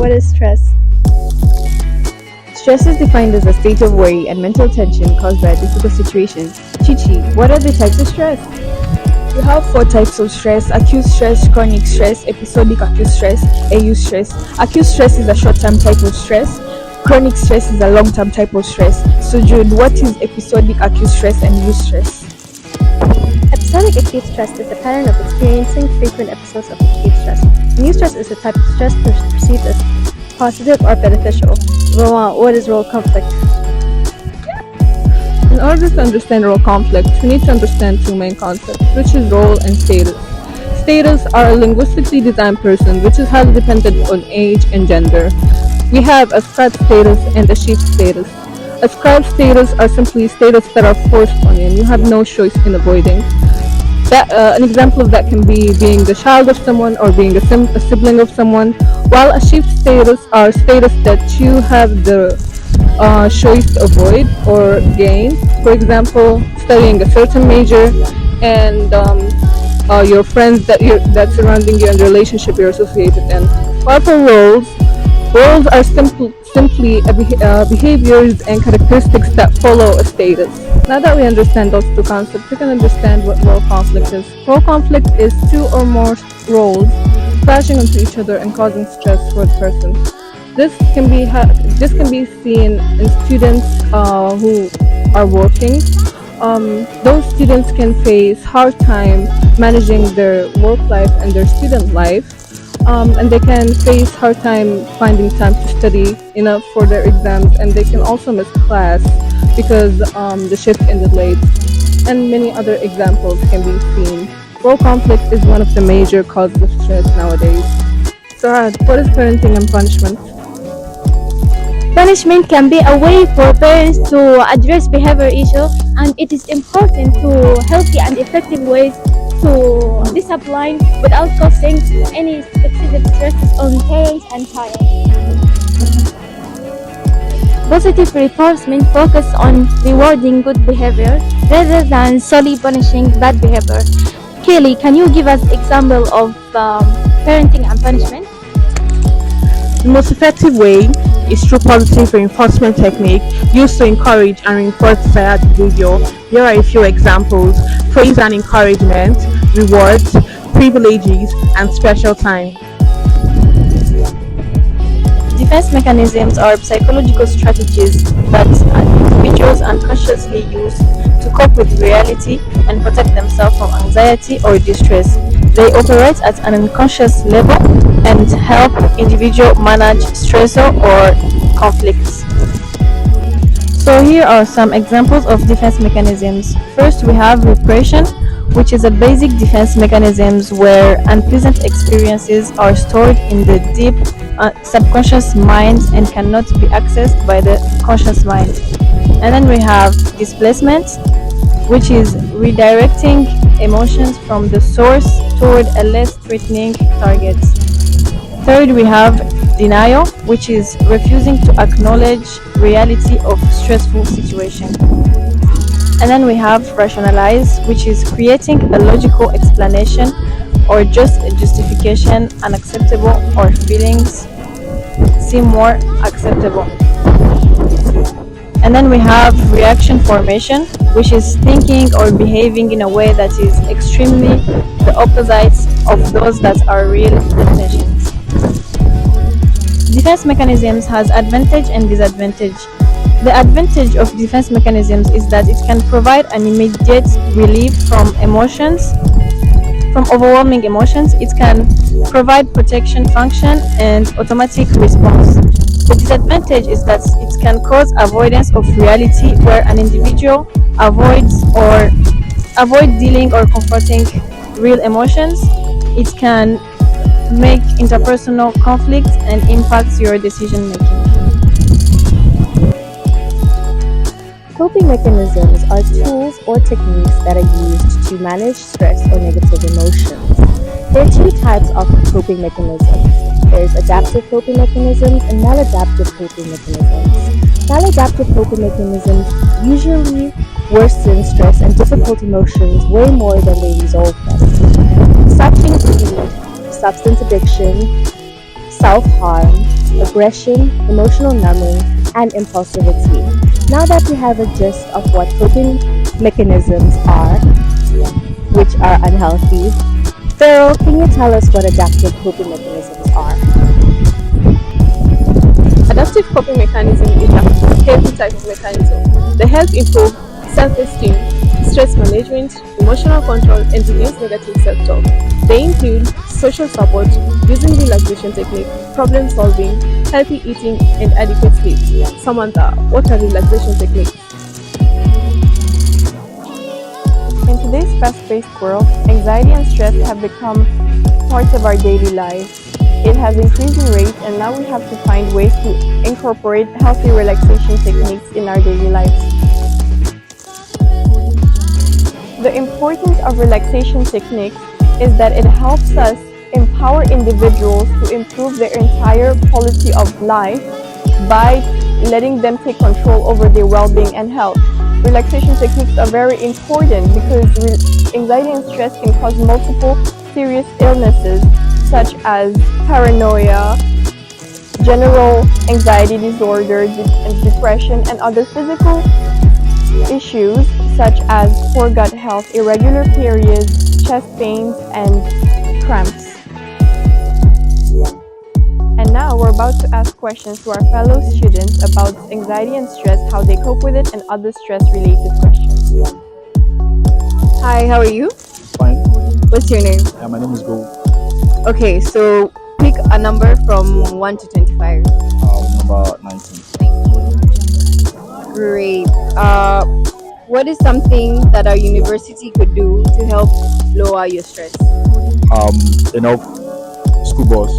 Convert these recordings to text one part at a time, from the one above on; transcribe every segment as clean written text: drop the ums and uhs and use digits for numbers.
what is stress? Stress is defined as a state of worry and mental tension caused by a difficult situation. Chichi, what are the types of stress? We have four types of stress: acute stress, chronic stress, episodic acute stress, AU stress. Acute stress is a short-term type of stress. Chronic stress is a long-term type of stress. So Jude, what is episodic acute stress and AU stress? Episodic acute stress is the pattern of experiencing frequent episodes of acute stress. New stress is a type of stress perceived as positive or beneficial. Rowan, what is role conflict? In order to understand role conflict, we need to understand two main concepts, which is role and status. Status are a linguistically designed person, which is highly dependent on age and gender. We have ascribed status and achieved status. Ascribed status are simply status that are forced on you and you have no choice in avoiding. An example of that can be being the child of someone or being a sibling of someone, while achieved status are status that you have the choice to avoid or gain. For example, studying a certain major and your friends that surrounding you and the relationship you're associated in. While for roles are simply behaviors and characteristics that follow a status. Now that we understand those two concepts, we can understand what role conflict is. Role conflict is two or more roles clashing into each other and causing stress for the person. This can be seen in students who are working. Those students can face hard time managing their work life and their student life, and they can face hard time finding time to study enough for their exams, and they can also miss class because the shift ended late. And many other examples can be seen. Role conflict is one of the major causes of stress nowadays. Sarad, what is parenting and punishment? Punishment can be a way for parents to address behavior issues, and it is important to healthy and effective ways to discipline without causing any excessive stress on parents and child. Positive reinforcement focus on rewarding good behavior rather than solely punishing bad behavior. Kelly, can you give us example of parenting and punishment? The most effective way is through positive reinforcement technique used to encourage and reinforce desired behavior. Here are a few examples: praise and encouragement, rewards, privileges, and special time. Defense mechanisms are psychological strategies that individuals unconsciously use to cope with reality and protect themselves from anxiety or distress. They operate at an unconscious level and help individuals manage stressor or conflicts. So here are some examples of defense mechanisms. First, we have repression, which is a basic defense mechanisms where unpleasant experiences are stored in the deep subconscious mind and cannot be accessed by the conscious mind. And then we have displacement, which is redirecting emotions from the source toward a less threatening target. Third, we have denial, which is refusing to acknowledge reality of stressful situation. And then we have rationalize, which is creating a logical explanation or just a justification unacceptable or feelings seem more acceptable. And then we have reaction formation, which is thinking or behaving in a way that is extremely the opposite of those that are real intentions. Defense mechanisms has advantage and disadvantage. The advantage of defense mechanisms is that it can provide an immediate relief from emotions, from overwhelming emotions. It can provide protection function and automatic response. The disadvantage is that it can cause avoidance of reality, where an individual avoids dealing or confronting real emotions. It can make interpersonal conflicts and impacts your decision making. Coping mechanisms are tools or techniques that are used to manage stress or negative emotions. There are two types of coping mechanisms. There's adaptive coping mechanisms and maladaptive coping mechanisms. Maladaptive coping mechanisms usually worsen stress and difficult emotions way more than they resolve them. Such include substance addiction, self-harm, aggression, emotional numbing, and impulsivity. Now that we have a gist of what coping mechanisms are, which are unhealthy, Farrell, can you tell us what adaptive coping mechanisms are? Adaptive coping mechanism is a healthy type of mechanism. They help improve self-esteem, stress management, emotional control, and reduce negative self-talk. They include social support, using relaxation technique, problem solving, healthy eating, and adequate sleep. Samantha, what are relaxation techniques? In today's fast-paced world, anxiety and stress have become parts of our daily lives. It has increased in rate, and now we have to find ways to incorporate healthy relaxation techniques in our daily lives. The importance of relaxation techniques is that it helps us empower individuals to improve their entire quality of life by letting them take control over their well-being and health. Relaxation techniques are very important because anxiety and stress can cause multiple serious illnesses such as paranoia, general anxiety disorder, depression, and other physical issues such as poor gut health, irregular periods, chest pains, and cramps. And now we're about to ask questions to our fellow students about anxiety and stress, how they cope with it, and other stress-related questions. Hi, how are you? Fine. What's your name? My name is Go. Okay, so pick a number from 1 to 25. Number 19. Great. What is something that our university could do to help lower your stress? Enough school bus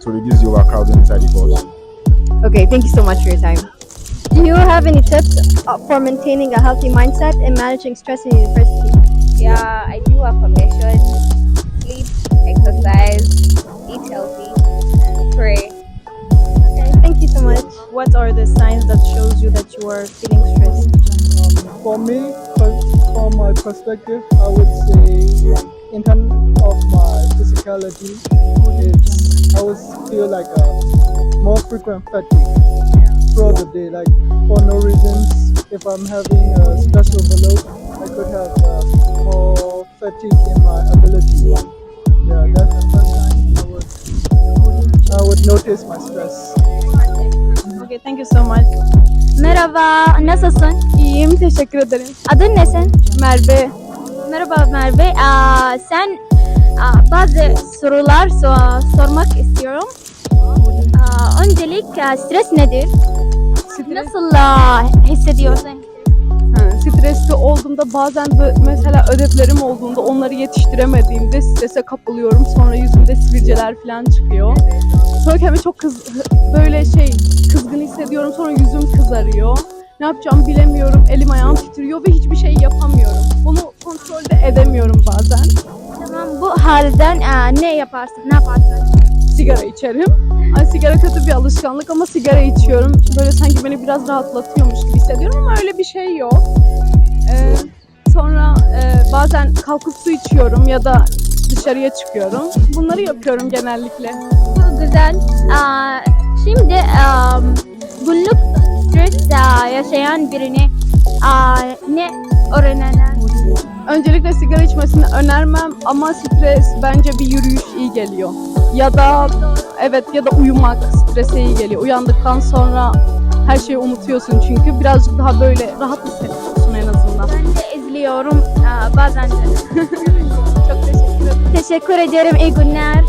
to reduce the overcrowding inside the bus. Okay, thank you so much for your time. Do you have any tips for maintaining a healthy mindset and managing stress in university? Yeah, I do affirmation, sleep, exercise, eat healthy, pray. Okay, thank you so much. What are the signs that shows you that you are feeling stressed? For me, from my perspective, I would say in terms of my physicality, I would feel like a more frequent fatigue throughout the day, like for no reasons. If I'm having a stress overload, I could have more fatigue in my ability. Yeah, that's the first time I would notice my stress. Okay, thank you so much. Merhaba, nasılsın? İyiyim, teşekkür ederim. Adın ne sen? Merve. Merhaba Merve. Sen bazı sorular sormak istiyorum. Öncelik stres nedir? Nasıl hissediyorsun? Stresli olduğumda bazen mesela ödevlerim olduğunda onları yetiştiremediğimde strese kapılıyorum. Sonra yüzümde sivilceler falan çıkıyor. Sonra kendimi çok böyle kızgın hissediyorum. Sonra yüzüm kızarıyor. Ne yapacağımı bilemiyorum. Elim ayağım titriyor ve hiçbir şey yapamıyorum. Bunu kontrol de edemiyorum bazen. Tamam, bu halden ne yaparsın? Ne yaparsın? Sigara içerim. Sigara kötü bir alışkanlık ama sigara içiyorum. Böyle sanki beni biraz rahatlatıyormuş gibi hissediyorum ama öyle bir şey yok. Sonra bazen kalkıp su içiyorum ya da dışarıya çıkıyorum. Bunları yapıyorum genellikle. Çok güzel. Şimdi günlük stres yaşayan birine ne öğrenirler? Öncelikle sigara içmesini önermem ama stres bence bir yürüyüş iyi geliyor. Ya da uyumak strese iyi geliyor. Uyandıktan sonra her şeyi unutuyorsun çünkü birazcık daha böyle rahat hissediyorsun en azından. Ben de izliyorum bazen de. Çok teşekkür ederim. Teşekkür ederim. İyi günler.